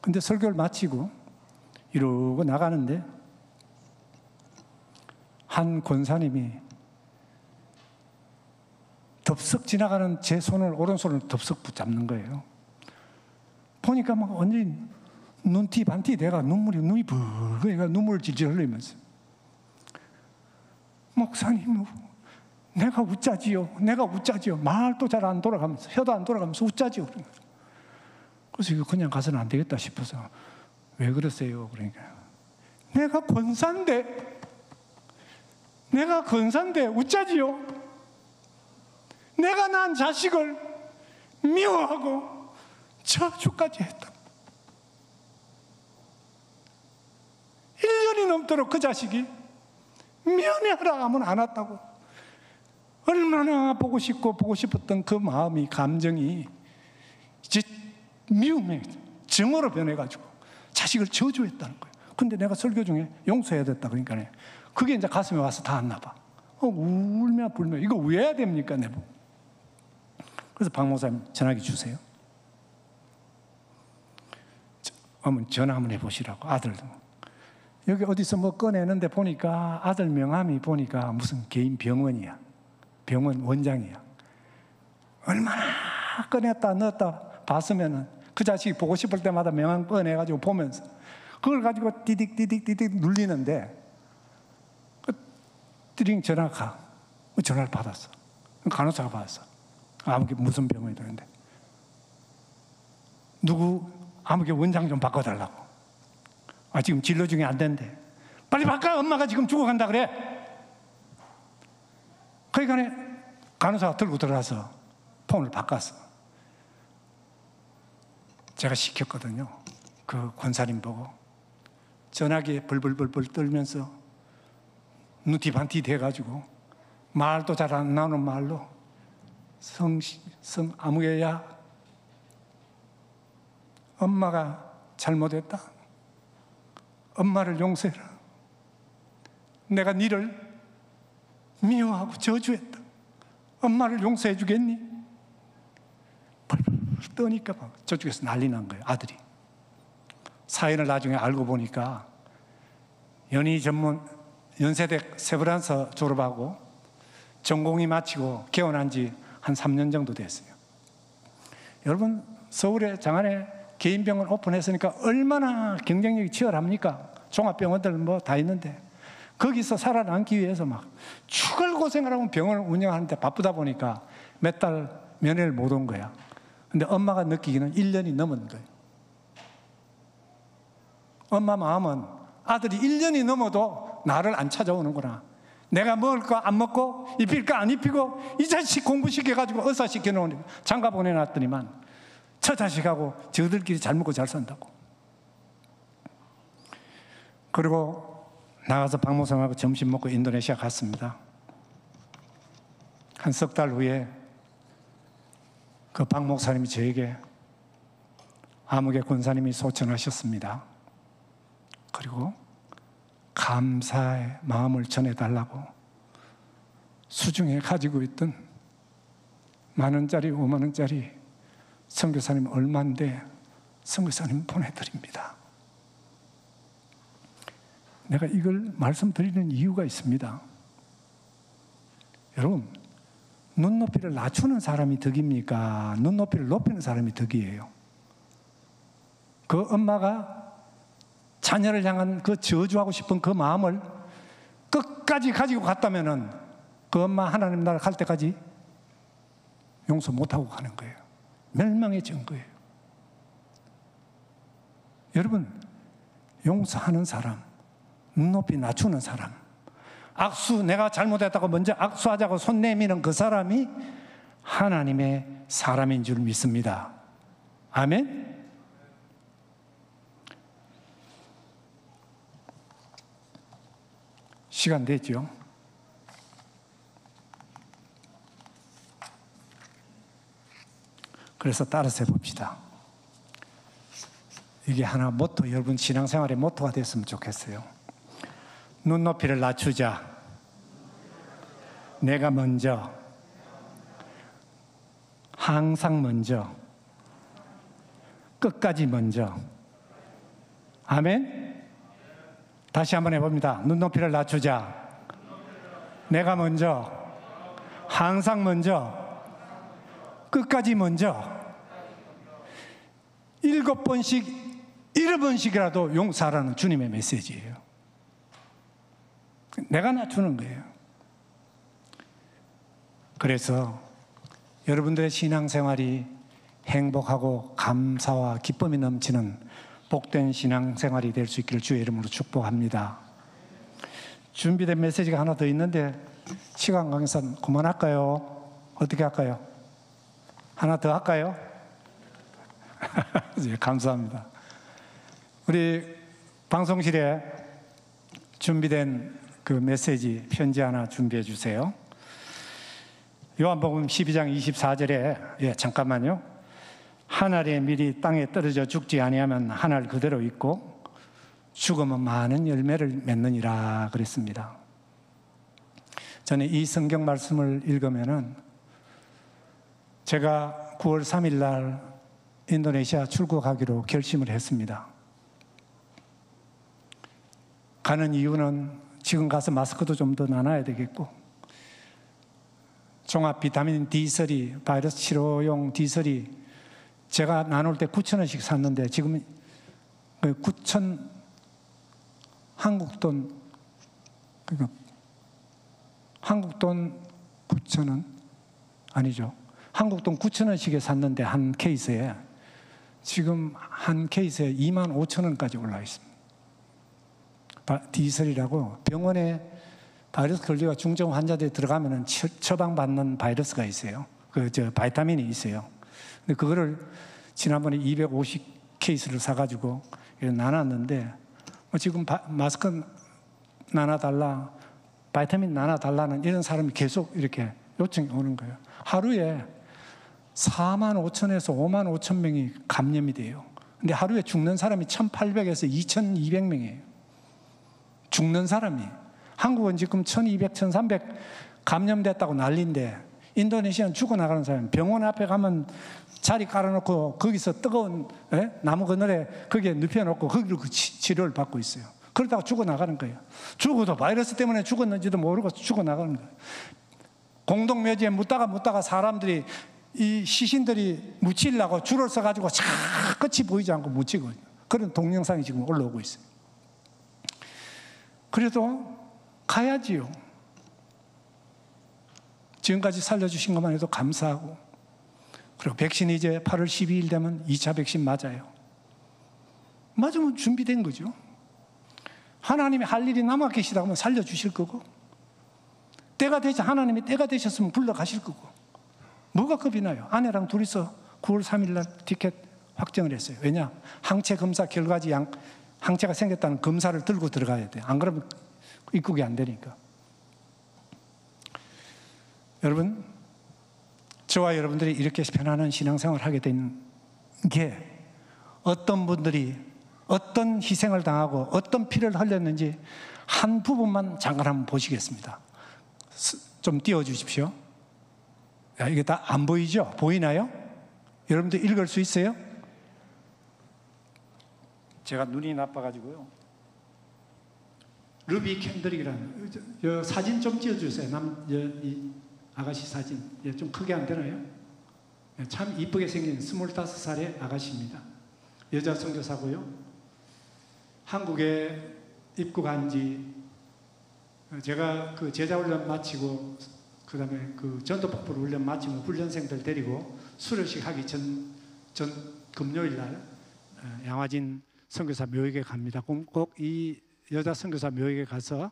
근데 설교를 마치고 이러고 나가는데 한 권사님이 덥석 지나가는 제 손을, 오른손을 덥석 붙잡는 거예요. 보니까 막 완전히 눈티 반티 돼가 눈이 붉어가 눈물을 질질 흘리면서, 목사님, 내가 웃자지요. 내가 웃자지요. 말도 잘 안 돌아가면서, 혀도 안 돌아가면서 웃자지요. 그래서 이거 그냥 가서는 안 되겠다 싶어서, 왜 그러세요? 그러니까 내가 권사인데 웃자지요. 내가 낳은 자식을 미워하고 저주까지 했다. 1년이 넘도록 그 자식이 미안해하라 하면 안 왔다고. 얼마나 보고 싶었던 그 마음이, 감정이 이제 미움의 증오로 변해가지고 자식을 저주했다는 거예요. 근데 내가 설교 중에 용서해야 됐다 그러니까 그게 이제 가슴에 와서 닿았나 봐. 울며 불며 이거 왜 해야 됩니까? 내보. 그래서 박 목사님 전화기 주세요. 어머니 전화 한번 해보시라고. 아들도 여기 어디서 뭐 꺼내는데 보니까 아들 명함이 보니까 무슨 개인 병원이야. 병원 원장이야. 얼마나 꺼냈다 넣었다 봤으면은 그 자식이 보고 싶을 때마다 명함 꺼내가지고 보면서 그걸 가지고 디딕 눌리는데 띠링 전화가 전화를 받았어. 간호사가 받았어. 아무개 무슨 병원이다 그런데 누구 아무개 원장 좀 바꿔달라고. 지금 진료 중에 안 된대. 빨리 바꿔. 엄마가 지금 죽어간다 그래. 그러니까 간호사가 들고 들어가서 폰을 바꿨어. 제가 시켰거든요. 그 권사님 보고 전화기에 벌벌벌 떨면서 눈티 반티 돼가지고 말도 잘 안 나오는 말로 아무개야, 엄마가 잘못했다. 엄마를 용서해라. 내가 니를 미워하고 저주했다. 엄마를 용서해 주겠니? 벌벌 떠니까 막 저쪽에서 난리 난 거예요. 아들이. 사연을 나중에 알고 보니까 연희 전문 연세대 세브란스 졸업하고 전공이 마치고 개원한 지 한 3년 정도 됐어요. 여러분, 서울에 장안에 개인병원 오픈했으니까 얼마나 경쟁력이 치열합니까? 종합병원들 뭐 다 있는데 거기서 살아남기 위해서 막 죽을 고생을 하고 병원을 운영하는데 바쁘다 보니까 몇 달 면회를 못 온 거야. 근데 엄마가 느끼기는 1년이 넘은 거예요. 엄마 마음은 아들이 1년이 넘어도 나를 안 찾아오는구나. 내가 먹을 거 안 먹고 입힐 거 안 입히고 이 자식 공부시켜가지고 의사시켜놓으니까 장가 보내놨더니만 저 자식하고 저들끼리 잘 먹고 잘 산다고. 그리고 나가서 박 목사님하고 점심 먹고 인도네시아 갔습니다. 한 석 달 후에 그 박 목사님이 저에게 아무개 권사님이 소천하셨습니다. 그리고 감사의 마음을 전해달라고 수중에 가지고 있던 10,000원짜리 50,000원짜리 선교사님 얼마인데 선교사님 보내드립니다. 내가 이걸 말씀드리는 이유가 있습니다. 여러분, 눈높이를 낮추는 사람이 덕입니까? 눈높이를 높이는 사람이 덕이에요. 그 엄마가 자녀를 향한 그 저주하고 싶은 그 마음을 끝까지 가지고 갔다면은 그 엄마 하나님 나라 갈 때까지 용서 못하고 가는 거예요. 멸망해진 거예요. 여러분, 용서하는 사람, 눈높이 낮추는 사람, 악수, 내가 잘못했다고 먼저 악수하자고 손 내미는 그 사람이 하나님의 사람인 줄 믿습니다. 아멘? 시간 됐죠? 그래서 따라서 해봅시다. 이게 하나 모토, 여러분 신앙생활의 모토가 됐으면 좋겠어요. 눈높이를 낮추자. 내가 먼저, 항상 먼저, 끝까지 먼저. 아멘? 다시 한번 해봅니다. 눈높이를 낮추자. 내가 먼저, 항상 먼저, 끝까지 먼저. 7번씩, 7번씩이라도 용서하라는 주님의 메시지예요. 내가 낮추는 거예요. 그래서 여러분들의 신앙생활이 행복하고 감사와 기쁨이 넘치는 복된 신앙생활이 될 수 있기를 주의 이름으로 축복합니다. 준비된 메시지가 하나 더 있는데 시간 관계상 그만할까요? 어떻게 할까요? 하나 더 할까요? 네, 감사합니다. 우리 방송실에 준비된 그 메시지 편지 하나 준비해 주세요. 요한복음 12장 24절에 잠깐만요. 한 알의 밀이 땅에 떨어져 죽지 아니하면 한 알 그대로 있고 죽으면 많은 열매를 맺느니라 그랬습니다. 저는 이 성경 말씀을 읽으면은 제가 9월 3일 날 인도네시아 출국하기로 결심을 했습니다. 가는 이유는 지금 가서 마스크도 좀 더 나눠야 되겠고 종합 비타민 D3 바이러스 치료용 D3 제가 나눌 때 9,000원씩 샀는데 지금 9,000 한국 돈 그러니까 한국 돈 9,000원 아니죠. 한국 돈 9,000원씩에 샀는데 한 케이스에 지금 한 케이스에 25,000원까지 올라 있습니다. D3라고 병원에 바이러스 걸리가 중증 환자들이 들어가면은 처방받는 바이러스가 있어요. 바이타민이 있어요. 근데 그거를 지난번에 250 케이스를 사가지고 나눴는데 지금 마스크 나눠달라, 바이타민 나눠달라는 이런 사람이 계속 이렇게 요청이 오는 거예요. 하루에 45,000에서 55,000명이 감염이 돼요. 근데 하루에 죽는 사람이 1,800에서 2,200명이에요. 죽는 사람이. 한국은 지금 1,200, 1,300 감염됐다고 난리인데 인도네시아는 죽어나가는 사람이 병원 앞에 가면 자리 깔아놓고 거기서 뜨거운 나무 그늘에 거기에 눕혀놓고 거기로 그 치료를 받고 있어요. 그러다가 죽어나가는 거예요. 죽어도 바이러스 때문에 죽었는지도 모르고 죽어나가는 거예요. 공동묘지에 묻다가 사람들이 이 시신들이 묻히려고 줄을 서가지고 차 끝이 보이지 않고 묻히고 그런 동영상이 지금 올라오고 있어요. 그래도 가야지요. 지금까지 살려주신 것만 해도 감사하고 그리고 백신이 이제 8월 12일 되면 2차 백신 맞아요. 맞으면 준비된 거죠. 하나님이 할 일이 남아 계시다 하면 살려주실 거고 하나님이 때가 되셨으면 불러가실 거고 뭐가 겁이 나요? 아내랑 둘이서 9월 3일 날 티켓 확정을 했어요. 왜냐? 항체 검사 결과지 항체가 생겼다는 검사를 들고 들어가야 돼요. 안 그러면 입국이 안 되니까. 여러분, 저와 여러분들이 이렇게 편안한 신앙생활을 하게 된 게 어떤 분들이 어떤 희생을 당하고 어떤 피를 흘렸는지 한 부분만 잠깐 한번 보시겠습니다. 좀 띄워주십시오. 이게 다 안 보이죠? 보이나요? 여러분들 읽을 수 있어요? 제가 눈이 나빠가지고요. 루비 캔드릭이라는 사진 좀 찍어주세요. 이 아가씨 사진 좀 크게 안 되나요? 참 이쁘게 생긴 25살의 아가씨입니다. 여자 선교사고요. 한국에 입국한 지 제가 그 제자 훈련 마치고 그 다음에 그 전도폭포 훈련 마치고 훈련생들 데리고 수료식 하기 전 금요일 날 양화진 선교사 묘역에 갑니다. 꼭 이 여자 선교사 묘역에 가서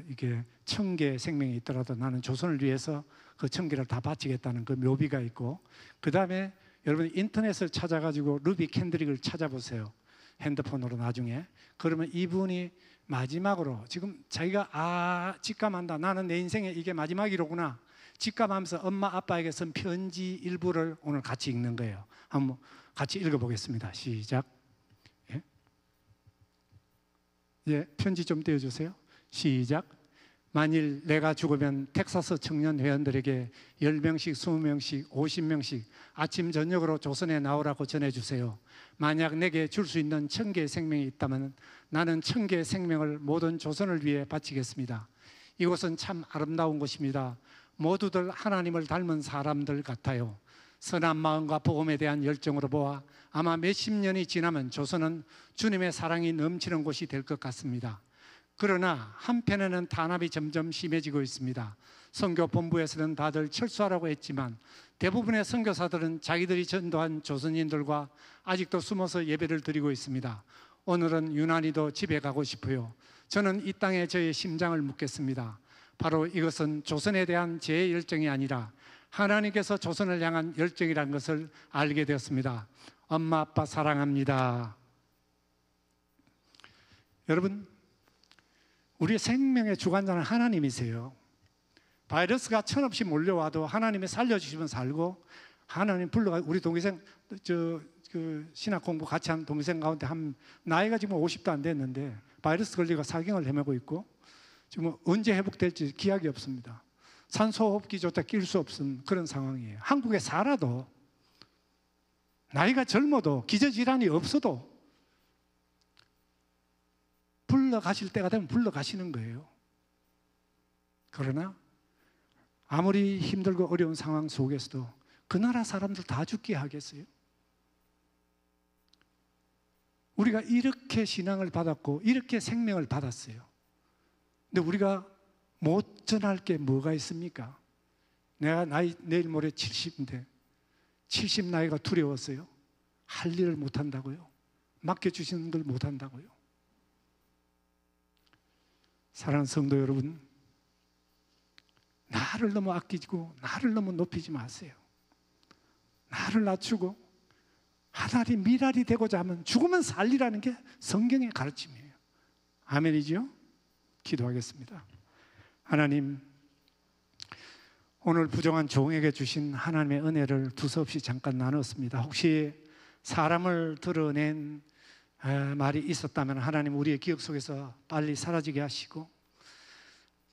이게 1000개의 생명이 있더라도 나는 조선을 위해서 그 1000개를 다 바치겠다는 그 묘비가 있고, 그 다음에 여러분 인터넷을 찾아가지고 루비 캔드릭을 찾아보세요. 핸드폰으로 나중에. 그러면 이분이 마지막으로 지금 자기가 직감한다. 나는 내 인생에 이게 마지막이로구나. 직감하면서 엄마 아빠에게 쓴 편지 일부를 오늘 같이 읽는 거예요. 한번 같이 읽어보겠습니다. 시작. 편지 좀 떼어주세요. 시작. 만일 내가 죽으면 텍사스 청년 회원들에게 10명씩, 20명씩, 50명씩 아침 저녁으로 조선에 나오라고 전해주세요. 만약 내게 줄 수 있는 1000개의 생명이 있다면 나는 1000개의 생명을 모든 조선을 위해 바치겠습니다. 이곳은 참 아름다운 곳입니다. 모두들 하나님을 닮은 사람들 같아요. 선한 마음과 복음에 대한 열정으로 보아 아마 몇십 년이 지나면 조선은 주님의 사랑이 넘치는 곳이 될 것 같습니다. 그러나 한편에는 탄압이 점점 심해지고 있습니다. 선교 본부에서는 다들 철수하라고 했지만 대부분의 선교사들은 자기들이 전도한 조선인들과 아직도 숨어서 예배를 드리고 있습니다. 오늘은 유난히도 집에 가고 싶어요. 저는 이 땅에 저의 심장을 묻겠습니다. 바로 이것은 조선에 대한 제 열정이 아니라 하나님께서 조선을 향한 열정이라는 것을 알게 되었습니다. 엄마 아빠 사랑합니다. 여러분, 우리의 생명의 주관자는 하나님이세요. 바이러스가 천없이 몰려와도 하나님이 살려주시면 살고, 하나님 불러가. 우리 동생 그 신학 공부 같이 한 동생 가운데 나이가 지금 50도 안 됐는데 바이러스 걸리고 사경을 헤매고 있고, 지금 언제 회복될지 기약이 없습니다. 산소호흡기조차 낄 수 없는 그런 상황이에요. 한국에 살아도 나이가 젊어도 기저질환이 없어도 불러가실 때가 되면 불러가시는 거예요. 그러나 아무리 힘들고 어려운 상황 속에서도 그 나라 사람들 다 죽게 하겠어요? 우리가 이렇게 신앙을 받았고 이렇게 생명을 받았어요. 근데 우리가 못 전할 게 뭐가 있습니까? 내가 내일 모레 70인데 70 나이가 두려웠어요? 할 일을 못 한다고요? 맡겨주시는 걸 못 한다고요? 사랑하는 성도 여러분, 나를 너무 아끼고 나를 너무 높이지 마세요. 나를 낮추고 하나님 미랄이 되고자 하면 죽으면 살리라는 게 성경의 가르침이에요. 아멘이죠? 기도하겠습니다. 하나님, 오늘 부정한 종에게 주신 하나님의 은혜를 두서없이 잠깐 나눴습니다. 혹시 사람을 드러낸 말이 있었다면 하나님 우리의 기억 속에서 빨리 사라지게 하시고,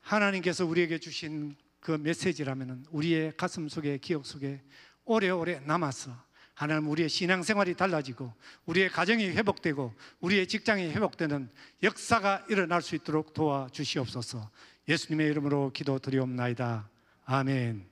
하나님께서 우리에게 주신 그 메시지라면 우리의 가슴 속에, 기억 속에 오래오래 남아서 하나님 우리의 신앙생활이 달라지고 우리의 가정이 회복되고 우리의 직장이 회복되는 역사가 일어날 수 있도록 도와주시옵소서. 예수님의 이름으로 기도드리옵나이다. 아멘.